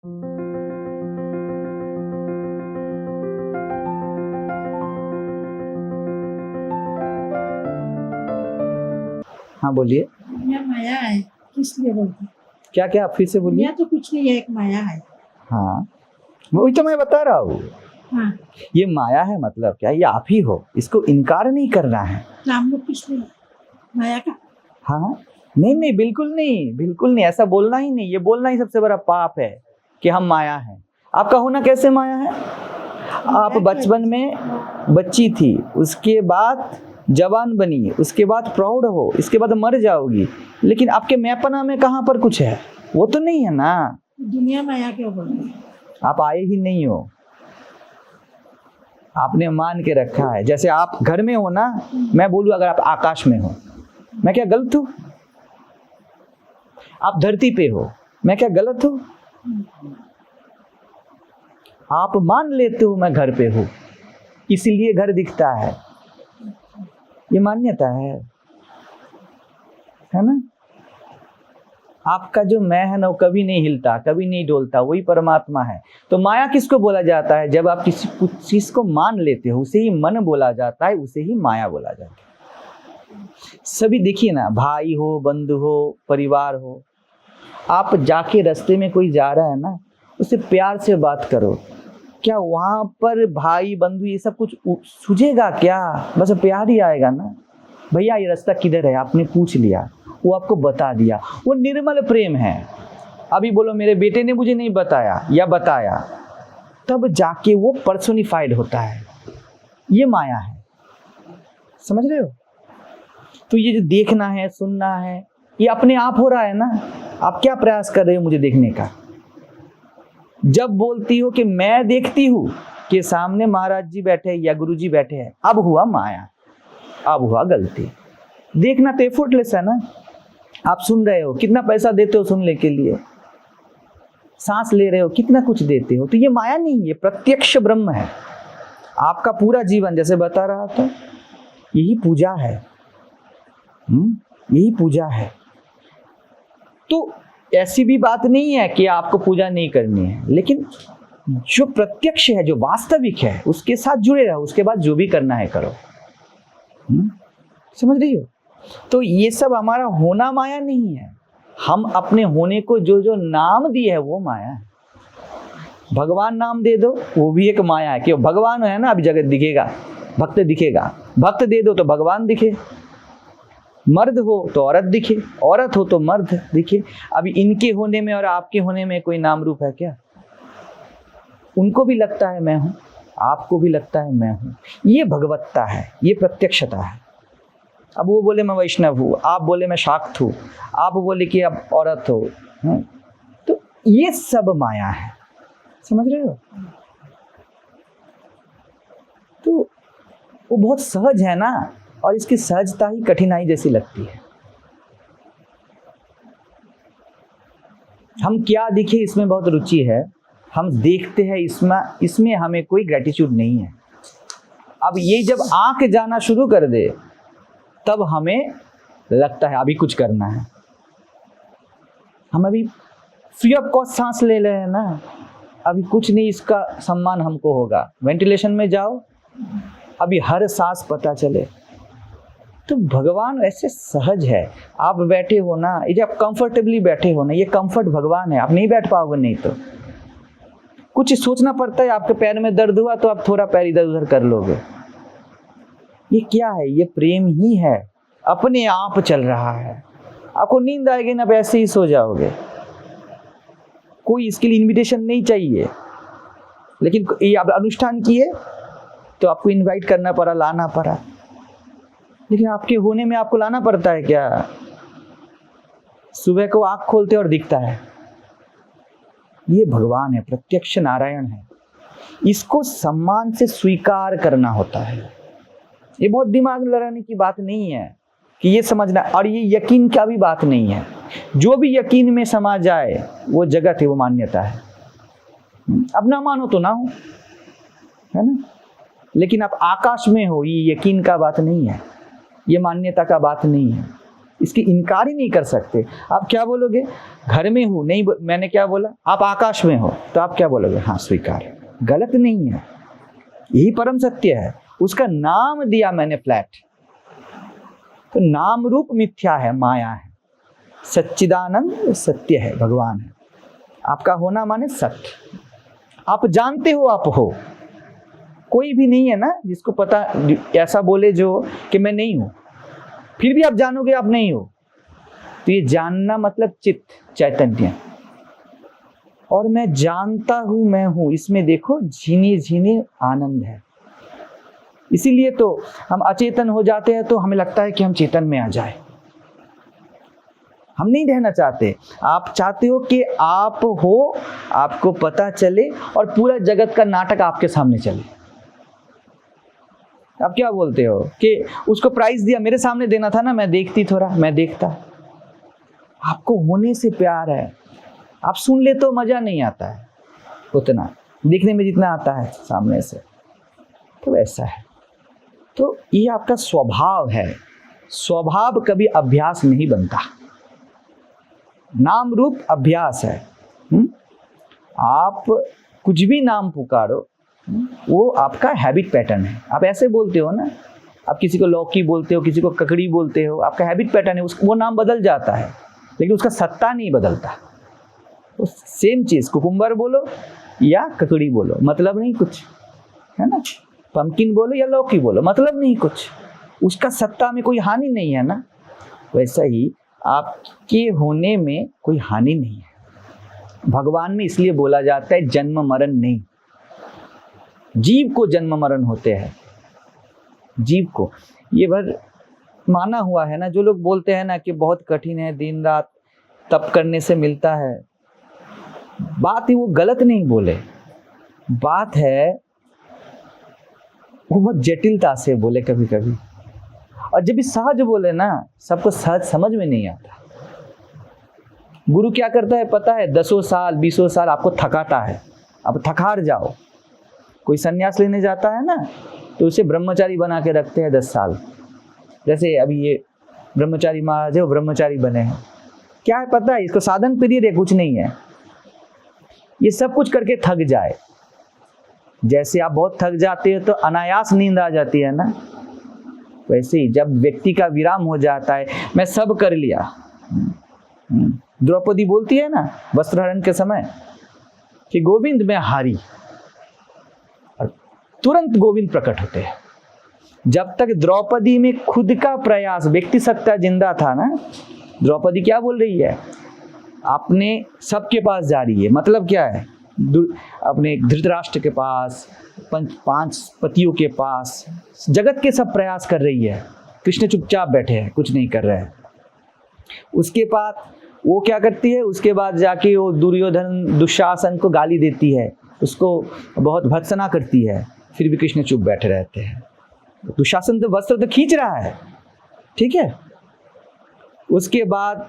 हाँ बोलिए। दुनिया माया है, किस लिए बोलते? क्या क्या आप फिर से बोलिए। दुनिया तो कुछ नहीं है, एक माया है। हाँ वही तो मैं बता रहा हूँ। हाँ, ये माया है मतलब क्या, ये आप ही हो, इसको इनकार नहीं करना है। तो हम लोग किस लिए माया का? हाँ नहीं नहीं बिल्कुल नहीं, बिल्कुल नहीं, ऐसा बोलना ही नहीं। ये बोलना ही सबसे बड़ा पाप है कि हम माया हैं। आपका होना कैसे माया है? आप बचपन में बच्ची थी, उसके बाद जवान बनी, उसके बाद प्रौढ़ हो, इसके बाद मर जाओगी, लेकिन आपके मैपना में कहाँ पर कुछ है? वो तो नहीं है ना। दुनिया माया क्यों बोलते हैं? आप आए ही नहीं हो, आपने मान के रखा है। जैसे आप घर में हो ना, मैं बोलूं अगर आप आकाश में हो, मैं क्या गलत हूं? आप धरती पे हो, मैं क्या गलत हूं? आप मान लेते हो मैं घर पे हूं, इसीलिए घर दिखता है। ये मान्यता है ना? आपका जो मैं है ना, वो कभी नहीं हिलता, कभी नहीं डोलता, वही परमात्मा है। तो माया किसको बोला जाता है? जब आप किसी कुछ चीज को मान लेते हो, उसे ही मन बोला जाता है, उसे ही माया बोला जाता है। सभी देखिए ना, भाई हो, बंधु हो, परिवार हो, आप जाके रास्ते में कोई जा रहा है ना, उससे प्यार से बात करो। क्या वहां पर भाई बंधु ये सब कुछ सूझेगा क्या? बस प्यार ही आएगा ना। भैया ये रास्ता किधर है, आपने पूछ लिया, वो आपको बता दिया, वो निर्मल प्रेम है। अभी बोलो मेरे बेटे ने मुझे नहीं बताया या बताया, तब जाके वो पर्सोनिफाइड होता है। ये माया है, समझ रहे हो? तो ये जो देखना है, सुनना है, ये अपने आप हो रहा है ना। आप क्या प्रयास कर रहे हो मुझे देखने का? जब बोलती हो कि मैं देखती हूँ कि सामने महाराज जी बैठे हैं या गुरु जी बैठे हैं, अब हुआ माया, अब हुआ गलती। देखना तो एफर्टलेस है ना। आप सुन रहे हो, कितना पैसा देते हो सुनने के लिए, सांस ले रहे हो, कितना कुछ देते हो, तो ये माया नहीं, ये प्रत्यक्ष ब्रह्म है। आपका पूरा जीवन, जैसे बता रहा था, यही पूजा है। यही पूजा है। तो ऐसी भी बात नहीं है कि आपको पूजा नहीं करनी है, लेकिन जो प्रत्यक्ष है, जो वास्तविक है, उसके साथ जुड़े रहो, उसके बाद जो भी करना है करो। समझ रही हो? तो ये सब हमारा होना माया नहीं है, हम अपने होने को जो जो नाम दिए है वो माया है। भगवान नाम दे दो, वो भी एक माया है कि भगवान है ना, अभी जगत दिखेगा, भक्त दिखेगा, भक्त दे दो तो भगवान दिखे, मर्द हो तो औरत दिखे, औरत हो तो मर्द दिखे। अभी इनके होने में और आपके होने में कोई नाम रूप है क्या? उनको भी लगता है मैं हूं, आपको भी लगता है मैं हूं। ये भगवत्ता है, ये प्रत्यक्षता है। अब वो बोले मैं वैष्णव हूँ, आप बोले मैं शाक्त हूँ, आप बोले कि अब औरत हो, तो ये सब माया है। समझ रहे हो? तो वो बहुत सहज है ना, और इसकी सहजता ही कठिनाई जैसी लगती है। हम क्या दिखे इसमें बहुत रुचि है, हम देखते हैं इसमें हमें कोई ग्रेटिट्यूड नहीं है। अब ये जब आंख जाना शुरू कर दे, तब हमें लगता है अभी कुछ करना है। हम अभी फ्री ऑफ कॉस्ट सांस ले रहे हैं ना, अभी कुछ नहीं, इसका सम्मान हमको होगा। वेंटिलेशन में जाओ, अभी हर सांस पता चले। तो भगवान ऐसे सहज है। आप बैठे हो ना, ये जब कंफर्टेबली बैठे हो ना, ये कंफर्ट भगवान है। आप नहीं बैठ पाओगे, नहीं तो कुछ सोचना पड़ता है। आपके पैर में दर्द हुआ तो आप थोड़ा पैर इधर उधर कर लोगे। ये क्या है? ये प्रेम ही है, अपने आप चल रहा है। आपको नींद आएगी ना, वैसे ही सो जाओगे, कोई इसके लिए इनविटेशन नहीं चाहिए। लेकिन ये आप अनुष्ठान किए तो आपको इनवाइट करना पड़ा, लाना पड़ा। लेकिन आपके होने में आपको लाना पड़ता है क्या? सुबह को आंख खोलते और दिखता है, ये भगवान है, प्रत्यक्ष नारायण है। इसको सम्मान से स्वीकार करना होता है। ये बहुत दिमाग लड़ाने की बात नहीं है कि ये समझना, और ये यकीन का भी बात नहीं है। जो भी यकीन में समा जाए वो जगत है, वो मान्यता है। अब ना मानो तो ना हो, है ना? लेकिन आप आकाश में हो, ये यकीन का बात नहीं है, ये मान्यता का बात नहीं है, इसकी इनकार ही नहीं कर सकते। आप क्या बोलोगे, घर में हूँ, नहीं मैंने क्या बोला, आप आकाश में हो तो आप क्या बोलोगे, हाँ स्वीकार है, गलत नहीं है, यही परम सत्य है। उसका नाम दिया मैंने फ्लैट, तो नाम रूप मिथ्या है, माया है, सच्चिदानंद सत्य है, भगवान है। आपका होना माने सत्य, आप जानते हो आप हो, कोई भी नहीं है ना जिसको पता ऐसा बोले जो कि मैं नहीं हूं, फिर भी आप जानोगे आप नहीं हो। तो ये जानना मतलब चित्त चैतन्य, और मैं जानता हूं मैं हूं, इसमें देखो झीनी झीनी आनंद है। इसीलिए तो हम अचेतन हो जाते हैं तो हमें लगता है कि हम चेतन में आ जाए। हम नहीं रहना चाहते, आप चाहते हो कि आप हो, आपको पता चले और पूरा जगत का नाटक आपके सामने चले। आप क्या बोलते हो कि उसको प्राइज दिया, मेरे सामने देना था ना, मैं देखती थोड़ा, मैं देखता। आपको होने से प्यार है, आप सुन ले तो मजा नहीं आता है उतना देखने में जितना आता है सामने से, तो ऐसा है। तो ये आपका स्वभाव है, स्वभाव कभी अभ्यास नहीं बनता, नाम रूप अभ्यास है। आप कुछ भी नाम पुकारो, वो आपका हैबिट पैटर्न है। आप ऐसे बोलते हो ना, आप किसी को लौकी बोलते हो, किसी को ककड़ी बोलते हो, आपका हैबिट पैटर्न है, वो नाम बदल जाता है लेकिन उसका सत्ता नहीं बदलता। तो सेम चीज, कुकुम्बर बोलो या ककड़ी बोलो, मतलब नहीं कुछ, है ना। पंपकिन बोलो या लौकी बोलो, मतलब नहीं कुछ, उसका सत्ता में कोई हानि नहीं है ना। वैसा ही आपके होने में कोई हानि नहीं है। भगवान में इसलिए बोला जाता है जन्म मरण नहीं, जीव को जन्म मरण होते हैं, जीव को। ये भर माना हुआ है ना, जो लोग बोलते हैं ना कि बहुत कठिन है, दिन रात तप करने से मिलता है, बात ही वो गलत नहीं बोले, बात है वो बहुत जटिलता से बोले कभी कभी, और जब भी सहज बोले ना, सबको सहज समझ में नहीं आता। गुरु क्या करता है पता है, 10 साल 20 साल आपको थकाता है, अब थकार जाओ। कोई सन्यास लेने जाता है ना तो उसे ब्रह्मचारी बना के रखते हैं 10 साल। जैसे अभी ये ब्रह्मचारी महाराज है, वो ब्रह्मचारी बने हैं, क्या है पता है, इसको साधन पीरियड है, कुछ नहीं है, ये सब कुछ करके थक जाए। जैसे आप बहुत थक जाते हो तो अनायास नींद आ जाती है ना, वैसे ही जब व्यक्ति का विराम हो जाता है, मैं सब कर लिया। द्रौपदी बोलती है ना वस्त्रहरण के समय कि गोविंद मैं हारी, और तुरंत गोविंद प्रकट होते हैं। जब तक द्रौपदी में खुद का प्रयास, व्यक्ति सत्ता जिंदा था ना, द्रौपदी क्या बोल रही है, अपने सबके पास जा रही है। मतलब क्या है, अपने धृतराष्ट्र के पास, 5 पतियों के पास, जगत के सब प्रयास कर रही है। कृष्ण चुपचाप बैठे हैं, कुछ नहीं कर रहे हैं। उसके बाद वो क्या करती है, उसके बाद जाके वो दुर्योधन दुशासन को गाली देती है, उसको बहुत भर्त्सना करती है, फिर भी कृष्ण चुप बैठे रहते हैं। दुशासन तो वस्त्र तो खींच रहा है, ठीक है। उसके बाद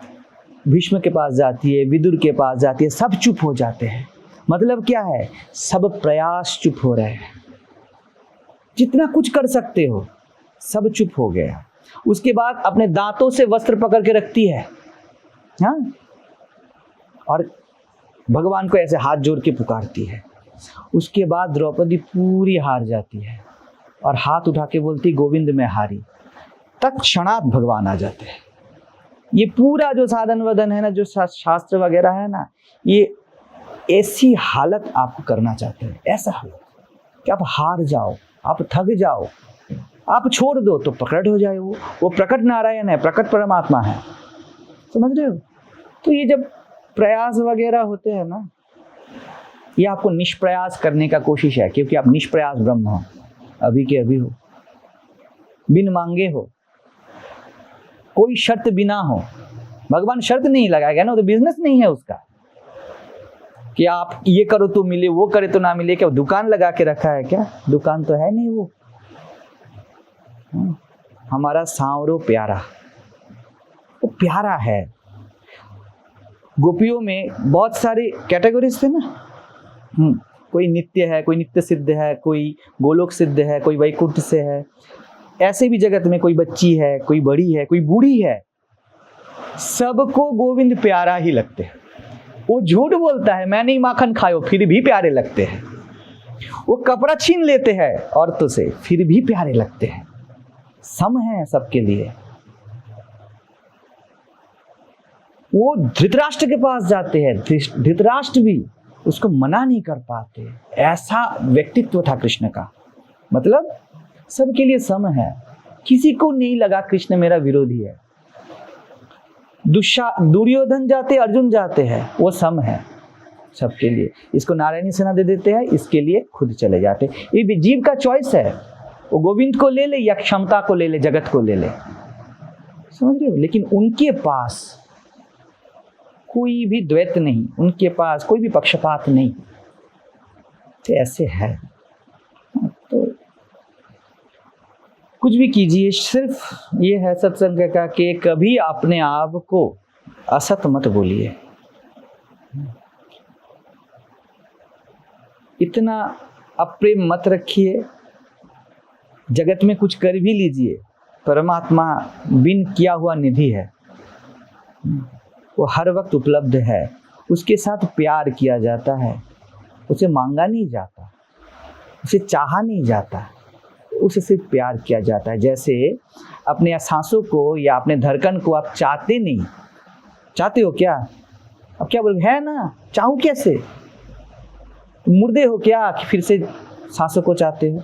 भीष्म के पास जाती है, विदुर के पास जाती है, सब चुप हो जाते हैं। मतलब क्या है, सब प्रयास चुप हो रहे हैं, जितना कुछ कर सकते हो सब चुप हो गया। उसके बाद अपने दांतों से वस्त्र पकड़ के रखती है, हाँ, और भगवान को ऐसे हाथ जोड़ के पुकारती है। उसके बाद द्रौपदी पूरी हार जाती है और हाथ उठा के बोलती गोविंद मैं हारी। तत्क्षणात भगवान आ जाते हैं। ये पूरा जो साधन वदन है ना, जो शास्त्र वगैरह है ना, ये ऐसी हालत आपको करना चाहते हैं, ऐसा हालत कि आप हार जाओ, आप थक जाओ, आप छोड़ दो तो प्रकट हो जाए। वो प्रकट नारायण है, प्रकट परमात्मा है, समझ रहे हो। तो ये जब प्रयास वगैरह होते हैं ना, ये आपको निष्प्रयास करने का कोशिश है, क्योंकि आप निष्प्रयास ब्रह्म हो, अभी के अभी हो, बिन मांगे हो, कोई शर्त बिना हो। भगवान शर्त नहीं लगाएगा ना, तो बिजनेस नहीं है उसका कि आप ये करो तो मिले, वो करे तो ना मिले। क्या दुकान लगा के रखा है क्या? दुकान तो है नहीं वो। हमारा सांवरो प्यारा, वो प्यारा है। गोपियों में बहुत सारी कैटेगरीज थे ना, कोई नित्य है, कोई नित्य सिद्ध है, कोई गोलोक सिद्ध है, कोई वैकुंठ से है। ऐसे भी जगत में कोई बच्ची है, कोई बड़ी है, कोई बूढ़ी है, सबको गोविंद प्यारा ही लगते हैं। वो झूठ बोलता है मैं नहीं माखन खायो, फिर भी प्यारे लगते हैं। वो कपड़ा छीन लेते हैं औरतों से, फिर भी प्यारे लगते हैं। सम है सबके लिए। वो धृतराष्ट्र के पास जाते हैं, धृतराष्ट्र भी उसको मना नहीं कर पाते। ऐसा व्यक्तित्व था कृष्ण का। मतलब सबके लिए सम है, किसी को नहीं लगा कृष्ण मेरा विरोधी है। दुर्योधन जाते, अर्जुन जाते हैं, वो सम है सबके लिए। इसको नारायणी सेना दे देते हैं, इसके लिए खुद चले जाते। ये भी जीव का चॉइस है, वो गोविंद को ले ले या क्षमता को ले ले, जगत को ले ले, समझ रहे हो। लेकिन उनके पास कोई भी द्वैत नहीं, उनके पास कोई भी पक्षपात नहीं। तो ऐसे है, तो कुछ भी कीजिए, सिर्फ ये है सत्संग का कि कभी अपने आप को असत मत बोलिए। इतना अप्रेम मत रखिए। जगत में कुछ कर भी लीजिए, परमात्मा बिन किया हुआ निधि है, वो हर वक्त उपलब्ध है। उसके साथ प्यार किया जाता है, उसे मांगा नहीं जाता, उसे चाहा नहीं जाता, उसे सिर्फ प्यार किया जाता है। जैसे अपने सांसों को या अपने धड़कन को आप चाहते नहीं, चाहते हो क्या? अब क्या बोल है ना, चाहूं कैसे? मुर्दे हो क्या कि फिर से सांसों को चाहते हो?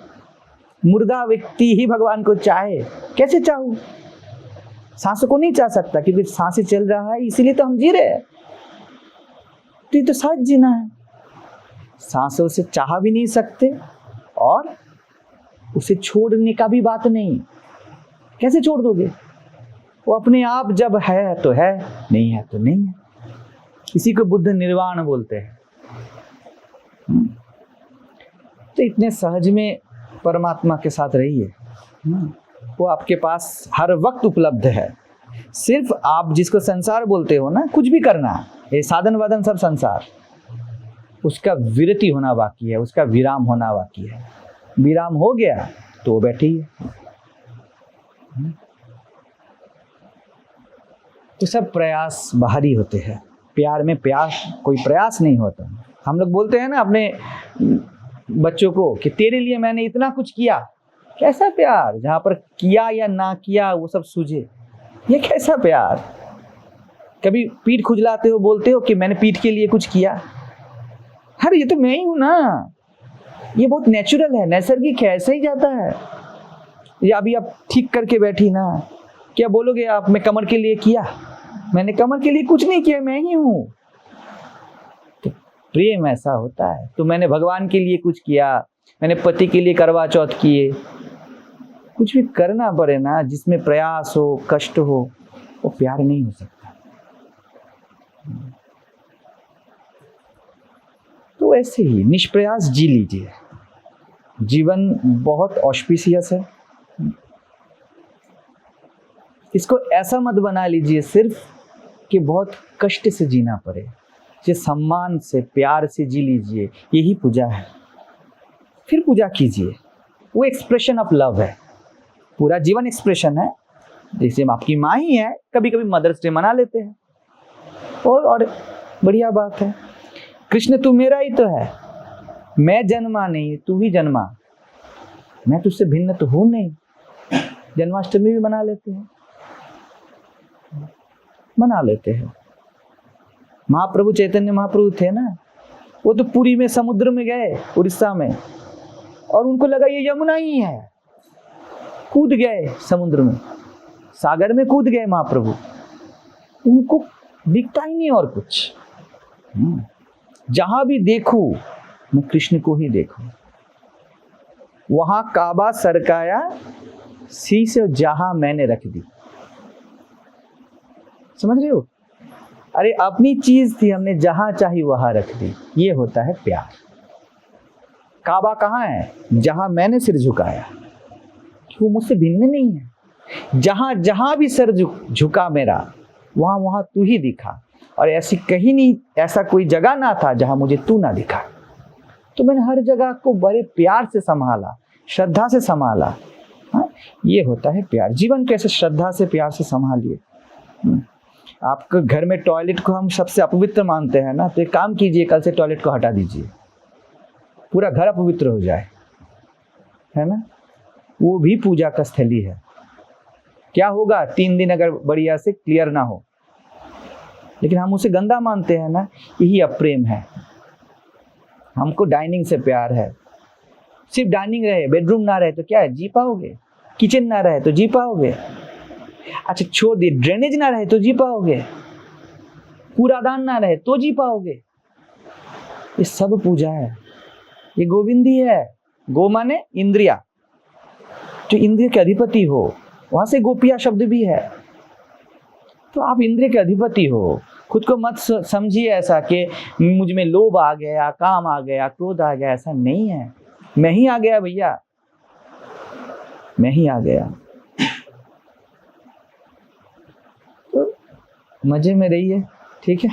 मुर्दा व्यक्ति ही भगवान को चाहे, कैसे चाहूं? सांसों को नहीं चाह सकता क्योंकि सांसें चल रहा है, इसीलिए तो हम जी रहे हैं। तो ये तो सच जीना है। सांसों से चाह भी नहीं सकते और उसे छोड़ने का भी बात नहीं। कैसे छोड़ दोगे? वो अपने आप जब है तो है, नहीं है तो नहीं है। इसी को बुद्ध निर्वाण बोलते हैं। तो इतने सहज में परमात्मा के साथ रहिए, वो आपके पास हर वक्त उपलब्ध है। सिर्फ आप जिसको संसार बोलते हो ना, कुछ भी करना, ये साधन वादन सब संसार, उसका विरति होना बाकी है, उसका विराम होना बाकी है। विराम हो गया तो बैठी है। तो सब प्रयास बाहरी होते हैं। प्यार में कोई प्रयास नहीं होता। हम लोग बोलते हैं ना अपने बच्चों को कि तेरे लिए मैंने इतना कुछ किया। कैसा प्यार? जहां पर किया या ना किया वो सब सूझे, ये कैसा प्यार? कभी पीठ खुजलाते हो, बोलते हो कि मैंने पीठ के लिए कुछ किया? अरे ये तो मैं ही हूं ना। ये बहुत नेचुरल है, नैसर्गिक है, ऐसे ही जाता है। या अभी आप ठीक करके बैठी ना, क्या बोलोगे आप मैं कमर के लिए किया? मैंने कमर के लिए कुछ नहीं किया, मैं ही हूं। तो प्रेम ऐसा होता है। तो मैंने भगवान के लिए कुछ किया, मैंने पति के लिए करवा चौथ किए। कुछ भी करना पड़े ना जिसमें प्रयास हो, कष्ट हो, वो प्यार नहीं हो सकता। तो ऐसे ही निष्प्रयास जी लीजिए। जीवन बहुत ऑस्पिशियस है। इसको ऐसा मत बना लीजिए सिर्फ कि बहुत कष्ट से जीना पड़े। ये सम्मान से, प्यार से जी लीजिए। यही पूजा है। फिर पूजा कीजिए, वो एक्सप्रेशन ऑफ लव है। पूरा जीवन एक्सप्रेशन है। जैसे आपकी माँ ही है, कभी कभी मदर्स डे मना लेते हैं, और बढ़िया बात है। कृष्ण तू मेरा ही तो है, मैं जन्मा नहीं, तू ही जन्मा, मैं तुझसे भिन्न तो हूं नहीं। जन्माष्टमी भी मना लेते हैं, महाप्रभु चैतन्य महाप्रभु थे ना, वो तो पुरी में समुद्र में गए, उड़ीसा में, और उनको लगा ये यमुना ही है। कूद गए समुद्र में, सागर में कूद गए महाप्रभु। उनको दिखता ही नहीं और कुछ। जहां भी देखूं मैं कृष्ण को ही देखूं। वहां काबा सरकाया, शीश जहां मैंने रख दी। समझ रहे हो? अरे अपनी चीज थी, हमने जहां चाही वहां रख दी। ये होता है प्यार। काबा कहाँ है? जहां मैंने सिर झुकाया। वो मुझसे भिन्न नहीं है। जहां जहां भी सिर झुका मेरा, वहां वहां तू ही दिखा। और ऐसी कहीं नहीं, ऐसा कोई जगह ना था जहां मुझे तू ना दिखा। तो मैंने हर जगह को बड़े प्यार से संभाला, श्रद्धा से संभाला। हाँ, ये होता है प्यार। जीवन कैसे श्रद्धा से, प्यार से संभालिए। आपके घर में टॉयलेट को हम सबसे अपवित्र मानते हैं ना, तो एक काम कीजिए, कल से टॉयलेट को हटा दीजिए, पूरा घर अपवित्र हो जाए, है ना। वो भी पूजा का स्थली है। क्या होगा 3 दिन अगर बढ़िया से क्लियर ना हो, लेकिन हम उसे गंदा मानते हैं ना, यही अप्रेम है। हमको डाइनिंग से प्यार है, सिर्फ डाइनिंग रहे, बेडरूम ना रहे तो क्या है, जी पाओगे? किचन ना रहे तो जी पाओगे? अच्छा छोड़ दिए, ड्रेनेज ना रहे तो जी पाओगे? कूड़ादान ना रहे तो जी पाओगे? ये सब पूजा है, ये गोविंदी है। गो माने इंद्रिया, जो इंद्रिय के अधिपति हो, वहां से गोपिया शब्द भी है। तो आप इंद्रिय के अधिपति हो, खुद को मत समझिए ऐसा कि मुझ में लोभ आ गया, काम आ गया, क्रोध आ गया, ऐसा नहीं है। मैं ही आ गया भैया, मैं ही आ गया। तो मजे में रहिए, ठीक है।